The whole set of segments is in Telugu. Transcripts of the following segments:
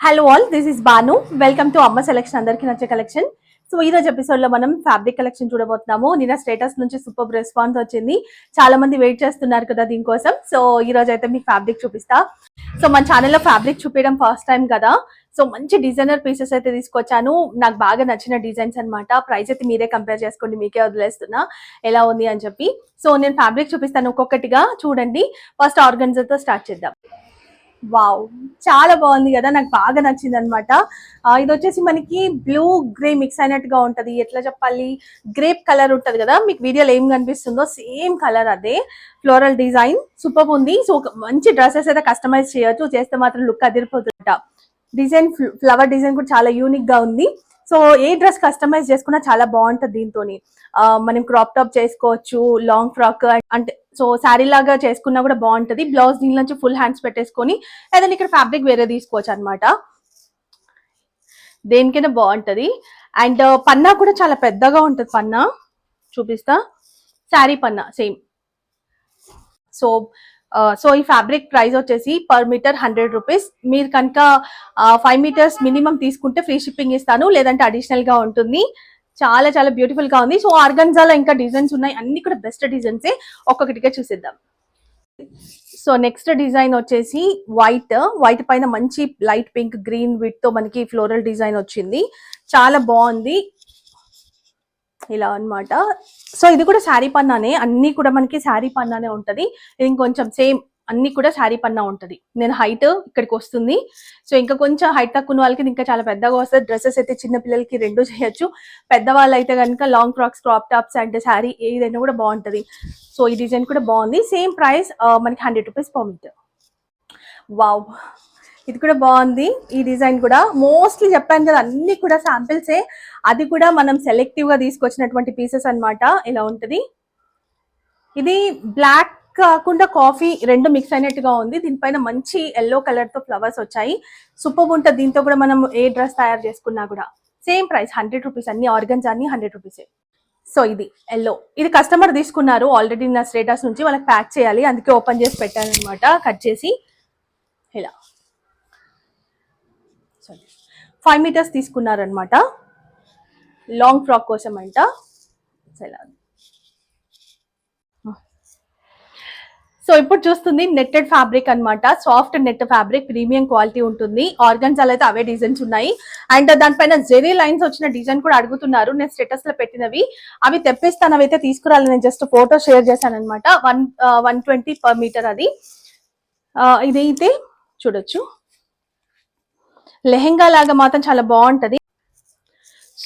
Hello all, this is Banu. Welcome to Amma selection, అందరికి నచ్చే కలెక్షన్. సో ఈ రోజు ఎపిసోడ్ లో మనం ఫ్యాబ్రిక్ కలెక్షన్ చూడబోతున్నాము. నిన్న స్టేటస్ నుంచి సూపర్ రెస్పాన్స్ వచ్చింది, చాలా మంది వెయిట్ చేస్తున్నారు కదా దీనికోసం. సో ఈ రోజు అయితే మీకు ఫ్యాబ్రిక్ చూపిస్తా. సో మన ఛానల్లో ఫ్యాబ్రిక్ చూపించడం ఫస్ట్ టైం కదా, సో మంచి డిజైనర్ పీసెస్ అయితే తీసుకొచ్చాను. నాకు బాగా నచ్చిన డిజైన్స్ అనమాట. ప్రైస్ అయితే మీరే కంపేర్ చేసుకోండి, మీకే వదిలేస్తున్నా ఎలా ఉంది అని చెప్పి. సో నేను ఫ్యాబ్రిక్ చూపిస్తాను ఒక్కొక్కటిగా, చూడండి. ఫస్ట్ ఆర్గన్జాతో స్టార్ట్ చేద్దాం. వావ్, చాలా బాగుంది కదా, నాకు బాగా నచ్చింది అనమాట. ఇది వచ్చేసి మనకి బ్లూ గ్రే మిక్స్ అయినట్టుగా ఉంటది. ఎట్లా చెప్పాలి, గ్రేప్ కలర్ ఉంటది కదా, మీకు వీడియోలో ఏం కనిపిస్తుందో సేమ్ కలర్ అదే. ఫ్లోరల్ డిజైన్ సూపర్ ఉంది. సో మంచి డ్రెస్సెస్ అయితే కస్టమైజ్ చేయొచ్చు, చేస్తే మాత్రం లుక్ అదిరిపోతుందట. డిజైన్ ఫ్లవర్ డిజైన్ కూడా చాలా యూనిక్ గా ఉంది. సో ఏ డ్రెస్ కస్టమైజ్ చేసుకున్నా చాలా బాగుంటది దీంతో. మనం క్రాప్ టాప్ చేసుకోవచ్చు, లాంగ్ ఫ్రాక్, అంటే సో శారీ లాగా చేసుకున్నా కూడా బాగుంటది. బ్లౌజ్ దీని నుంచి ఫుల్ హ్యాండ్స్ పెట్టేసుకొని ఏదైనా ఇక్కడ ఫ్యాబ్రిక్ వేరే తీసుకోవచ్చు అనమాట, దేనికైనా బాగుంటది. అండ్ పన్నా కూడా చాలా పెద్దగా ఉంటది. పన్నా చూపిస్తా, శారీ పన్నా సేమ్. సో ఈ ఫ్యాబ్రిక్ ప్రైస్ వచ్చేసి పర్ మీటర్ 100 రూపీస్. మీరు కనుక 5 మీటర్స్ మినిమం తీసుకుంటే ఫ్రీ షిప్పింగ్ ఇస్తాను, లేదంటే అడిషనల్ గా ఉంటుంది. చాలా చాలా బ్యూటిఫుల్ గా ఉంది. సో ఆర్గన్జాలో ఇంకా డిజైన్స్ ఉన్నాయి, అన్ని కూడా బెస్ట్ డిజైన్సే. ఒక్కొక్కటిగా చూసిద్దాం. సో నెక్స్ట్ డిజైన్ వచ్చేసి వైట్ పైన మంచి లైట్ పింక్ గ్రీన్ విత్ తో మనకి ఫ్లోరల్ డిజైన్ వచ్చింది, చాలా బాగుంది ఇలా అన్నమాట. సో ఇది కూడా శారీ పన్నానే, అన్ని కూడా మనకి శారీ పన్నానే ఉంటది. ఇంకొంచెం సేమ్ అన్ని కూడా శారీ పన్నా ఉంటది. నేను హైట్ ఇక్కడికి వస్తుంది, సో ఇంకా కొంచెం హైట్ తక్కువ ఉన్న వాళ్ళకి ఇంకా చాలా పెద్దగా వస్తుంది. డ్రెస్సెస్ అయితే చిన్న పిల్లలకి రెండు చేయొచ్చు, పెద్దవాళ్ళు అయితే కనుక long frocks, crop tops and sari ఏదైనా కూడా బాగుంటది. సో ఈ డిజైన్ కూడా బాగుంది. సేమ్ ప్రైస్ మనకి 100 రూపీస్ పర్ మీటర్. వావ్, ఇది కూడా బాగుంది. ఈ డిజైన్ కూడా మోస్ట్లీ చెప్పాను కదా, అన్ని కూడా శాంపిల్సే. అది కూడా మనం సెలెక్టివ్ గా తీసుకొచ్చినటువంటి పీసెస్ అన్నమాట. ఇలా ఉంటది. ఇది బ్లాక్ కాకుండా కాఫీ రెండు మిక్స్ అయినట్టుగా ఉంది. దీనిపైన మంచి ఎల్లో కలర్ తో ఫ్లవర్స్ వచ్చాయి, సూపర్ ఉంటుంది. దీంతో కూడా మనం ఏ డ్రెస్ తయారు చేసుకున్నా కూడా సేమ్ ప్రైస్ 100 రూపీస్. అన్ని ఆర్గన్స్ అన్ని 100 రూపీసే. సో ఇది ఎల్లో, ఇది కస్టమర్ తీసుకున్నారు ఆల్రెడీ నా స్టేటస్ నుంచి. వాళ్ళకి ప్యాక్ చేయాలి, అందుకే ఓపెన్ చేసి పెట్టాను అనమాట, కట్ చేసి. ఇలా 5 మీటర్స్ తీసుకున్నారనమాట, లాంగ్ ఫ్రాక్ కోసం అంట. సో ఇప్పుడు చూస్తుంది నెట్టెడ్ ఫ్యాబ్రిక్ అనమాట, soft net fabric, premium quality ఉంటుంది. ఆర్గన్జాలో అయితే అవే డిజైన్స్ ఉన్నాయి. అండ్ దానిపైన జెరీ లైన్స్ వచ్చిన డిజైన్ కూడా అడుగుతున్నారు. నేను స్టేటస్ లో పెట్టినవి అవి తెప్పిస్తాను, అవి అయితే తీసుకురాలి. నేను జస్ట్ ఫోటో షేర్ చేశాను అనమాట. 120 పర్ మీటర్ అది. ఇదైతే చూడొచ్చు, లెహెంగా లాగా మాత్రం చాలా బాగుంటది.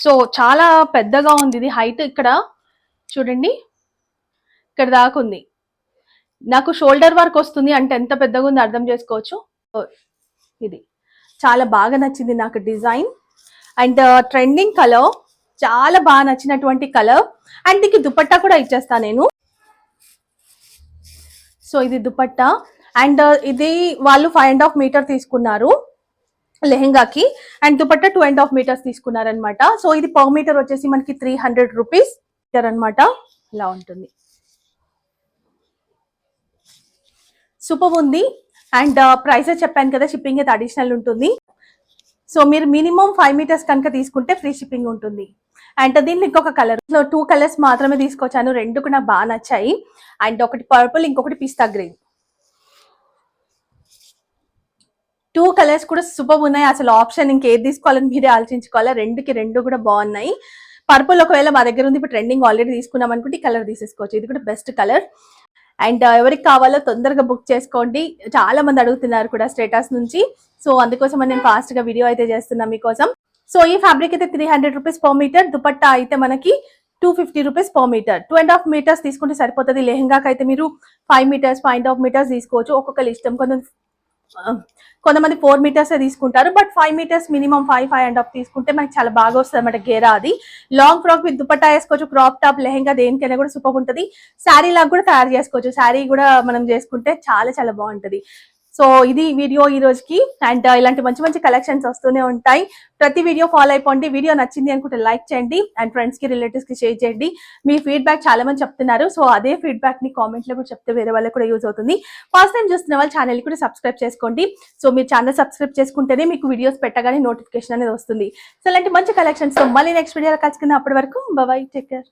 సో చాలా పెద్దగా ఉంది ఇది, హైట్ ఇక్కడ చూడండి, ఇక్కడ దాకా ఉంది. నాకు షోల్డర్ వర్క్ వస్తుంది అంటే ఎంత పెద్దగా ఉంది అర్థం చేసుకోవచ్చు. ఇది చాలా బాగా నచ్చింది నాకు డిజైన్. అండ్ ట్రెండింగ్ కలర్, చాలా బాగా నచ్చినటువంటి కలర్. అండ్ దీనికి దుపట్టా కూడా ఇచ్చేస్తా నేను. సో ఇది దుపట్టా. అండ్ ఇది వాళ్ళు 5.5 మీటర్ తీసుకున్నారు లెహెంగాకి, అండ్ దుపట్టా 2.5 మీటర్స్ తీసుకున్నారనమాట. సో ఇది పర్ మీటర్ వచ్చేసి మనకి 300 రూపీస్ అనమాట. ఇలా ఉంటుంది, సూపర్ ఉంది. అండ్ ప్రైసెస్ చెప్పాను కదా, షిప్పింగ్ అయితే అడిషనల్ ఉంటుంది. సో మీరు మినిమం 5 మీటర్స్ కనుక తీసుకుంటే ఫ్రీ షిప్పింగ్ ఉంటుంది. అండ్ దీనిలో ఇంకొక కలర్, 2 కలర్స్ మాత్రమే తీసుకొచ్చాను, రెండు కూడా నాకు బాగా నచ్చాయి. అండ్ ఒకటి పర్పుల్, ఇంకొకటి పిస్తా గ్రీన్. 2 కలర్స్ కూడా సూపర్ ఉన్నాయి. అసలు ఆప్షన్ ఇంకేది తీసుకోవాలని మీరే ఆలోచించుకోవాలి, రెండుకి రెండు కూడా బాగున్నాయి. పర్పుల్ ఒకవేళ మా దగ్గర ఉంది, ఇప్పుడు ట్రెండింగ్ ఆల్రెడీ తీసుకున్నాం అనుకుంటే ఈ కలర్ తీసేసుకోవచ్చు. ఇది కూడా బెస్ట్ కలర్. అండ్ ఎవరికి కావాలో తొందరగా బుక్ చేసుకోండి, చాలా మంది అడుగుతున్నారు కూడా స్టేటస్ నుంచి. సో అందుకోసం నేను ఫాస్ట్ గా వీడియో అయితే చేస్తున్నా మీకోసం. సో ఈ ఫ్యాబ్రిక్ అయితే 300 రూపీస్ పర్ మీటర్. దుపట్టా అయితే మనకి 250 రూపీస్ పర్ మీటర్. 2.5 మీటర్స్ తీసుకుంటే సరిపోతుంది. లెహంగాకి అయితే మీరు 5 మీటర్స్, 5.5 మీటర్స్ తీసుకోవచ్చు, ఒక్కొక్కరి ఇష్టం. కొంతమంది 4 మీటర్స్ తీసుకుంటారు, బట్ 5 మీటర్స్ మినిమం 5.5 తీసుకుంటే మనకి చాలా బాగా వస్తుంది అనమాట గేరా. అది లాంగ్ ఫ్రాక్ విత్ దుపట్టా వేసుకోవచ్చు, క్రాప్ టాప్, లెహంగా దేనికైనా కూడా సూపర్ ఉంటుంది. శారీ లాగా కూడా తయారు చేసుకోవచ్చు, శారీ కూడా మనం చేసుకుంటే చాలా చాలా బాగుంటది. సో ఇది వీడియో ఈ రోజుకి. అండ్ ఇలాంటి మంచి మంచి కలెక్షన్స్ వస్తూనే ఉంటాయి. ప్రతి వీడియో ఫాలో అయిపోండి. వీడియో నచ్చింది అనుకుంటే లైక్ చేయండి అండ్ ఫ్రెండ్స్ కి రిలేటివ్స్ కి షేర్ చేయండి. మీ ఫీడ్బ్యాక్ చాలా మంది చెప్తున్నారు. సో అదే ఫీడ్బ్యాక్ ని కామెంట్ లో కూడా చెప్తే వేరే వాళ్ళకి కూడా యూజ్ అవుతుంది. ఫస్ట్ టైం చూస్తున్న వాళ్ళు ఛానల్ కూడా సబ్స్క్రైబ్ చేసుకోండి. సో మీరు ఛానల్ సబ్స్క్రైబ్ చేసుకుంటేనే మీకు వీడియోస్ పెట్టగానే నోటిఫికేషన్ అనేది వస్తుంది. సో ఇలాంటి మంచి కలెక్షన్స్ తో మళ్ళీ నెక్స్ట్ వీడియోలో కలుసుకుందాం. అప్పటి వరకు బై, టేక్ కేర్.